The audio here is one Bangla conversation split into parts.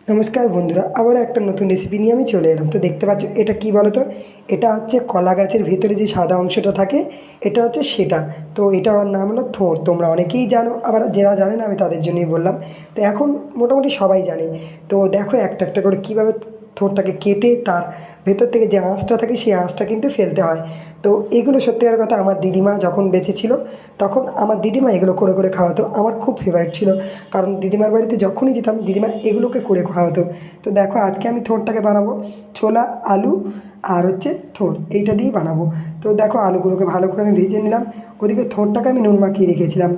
নমস্কার বন্ধুরা, আবারও একটা নতুন রেসিপি নিয়ে আমি চলে এলাম। তো দেখতে পাচ্ছ এটা কী বলো তো? এটা হচ্ছে কলা গাছের ভেতরে যে সাদা অংশটা থাকে, এটা হচ্ছে সেটা। তো এটার নাম হলো থোড়। তোমরা অনেকেই জানো, আবার যারা জানে না আমি তাদের জন্যই বললাম। তো এখন মোটামুটি সবাই জানে। তো দেখো একটা একটা করে কীভাবে থোড়টাকে কেটে তার ভেতর থেকে যে আঁশটা থাকে সেই আঁশটা কিন্তু ফেলতে হয়। তো এগুলো সত্যিকার কথা আমার দিদিমা যখন বেঁচে ছিল তখন আমার দিদিমা এগুলো করে করে খাওয়াতো। আমার খুব ফেভারিট ছিল, কারণ দিদিমার বাড়িতে যখনই যেতাম দিদিমা এগুলোকে করে খাওয়াতো। তো দেখো আজকে আমি থোড়টাকে বানাবো ছোলা, আলু আর হচ্ছে থোড়, এইটা দিয়েই বানাবো। তো দেখো আলুগুলোকে ভালো করে আমি ভেজে নিলাম, ওদিকে থোড়টাকে আমি নুন মাখিয়ে রেখেছিলাম।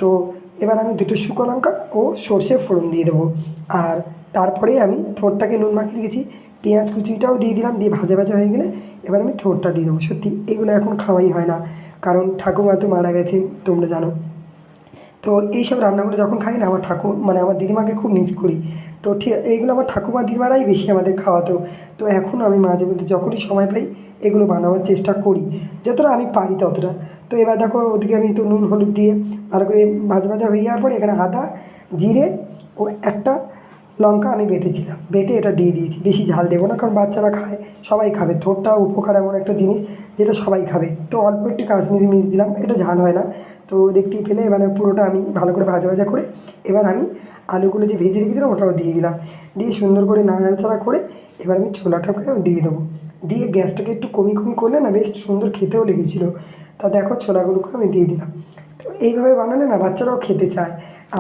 তো এবার আমি দুটো শুকনো লঙ্কা ও সর্ষে ফোড়ন দিয়ে দেবো। আর তারপরেই আমি থোড়টাকে নুন মাখিয়ে রেখেছি, পেঁয়াজ কুচিটাও দিয়ে দিলাম, দিয়ে ভাজা ভাজা হয়ে গেলে এবার আমি থোড়টা দিয়ে দেবো। সত্যি এগুলো এখন খাওয়াই হয় না, কারণ ঠাকুমা তো মারা গেছেন, তোমরা জানো। তো এইসব রান্নাগুলো যখন খাই না, আমার মানে আমার দিদিমাকে খুব মিস করি। তো ঠিক এইগুলো আমার ঠাকুমা দিদিমারাই বেশি আমাদের খাওয়াতো। তো এখনও আমি মাঝে মধ্যে যখনই সময় পাই এগুলো বানাবার চেষ্টা করি, যতটা আমি পারি ততটা। তো এবার দেখো ওদিকে আমি তো নুন হলুদ দিয়ে ভালো করে ভাজা ভাজা হয়ে যাওয়ার পরে এখানে আদা, জিরে ও একটা লঙ্কা আমি বেটেছিলাম, বেটে এটা দিয়ে দিয়েছি। বেশি ঝাল দেবো না, কারণ বাচ্চারা খায়, সবাই খাবে। থোড়টা উপকার এমন একটা জিনিস যেটা সবাই খাবে। তো অল্প একটু কাশ্মীরি মির্চ দিলাম, এটা ঝাল হয় না। তো দেখতেই পেলে এবারে পুরোটা আমি ভালো করে ভাজা ভাজা করে এবার আমি আলুগুলো যে ভেজে রেখেছিলাম ওটাও দিয়ে দিলাম। দিয়ে সুন্দর করে নাড়াচাড়া করে এবার আমি ছোলাটাকে দিয়ে দেবো। দিয়ে গ্যাসটাকে একটু কমিয়ে কমিয়ে করলে না বেশ সুন্দর খেতেও লেগেছিলো। তা দেখো ছোলাগুলোকে আমি দিয়ে দিলাম। তো এইভাবে বানালে না বাচ্চারাও খেতে চায়।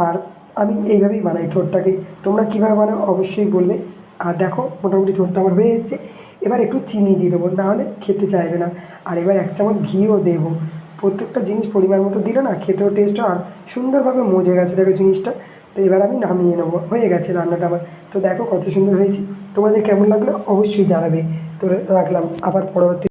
আর আমি এইভাবেই বানাই থোড়টাকে। তোমরা কীভাবে বানাও অবশ্যই বলবে। আর দেখো মোটামুটি থোড়টা আমার হয়ে এসছে। এবার একটু চিনি দিয়ে দেবো, নাহলে খেতে চাইবে না। আর এবার 1 চামচ ঘিও দেবো। প্রত্যেকটা জিনিস পরিমাণ মতো দিলে না খেতেও টেস্ট হয়, আর সুন্দরভাবে মজে গেছে দেখো জিনিসটা। তো এবার আমি নামিয়ে নেবো, হয়ে গেছে রান্নাটা আমার। তো দেখো কত সুন্দর হয়েছে। তোমাদের কেমন লাগলো অবশ্যই জানাবে। তো রাখলাম, আবার পরবর্তী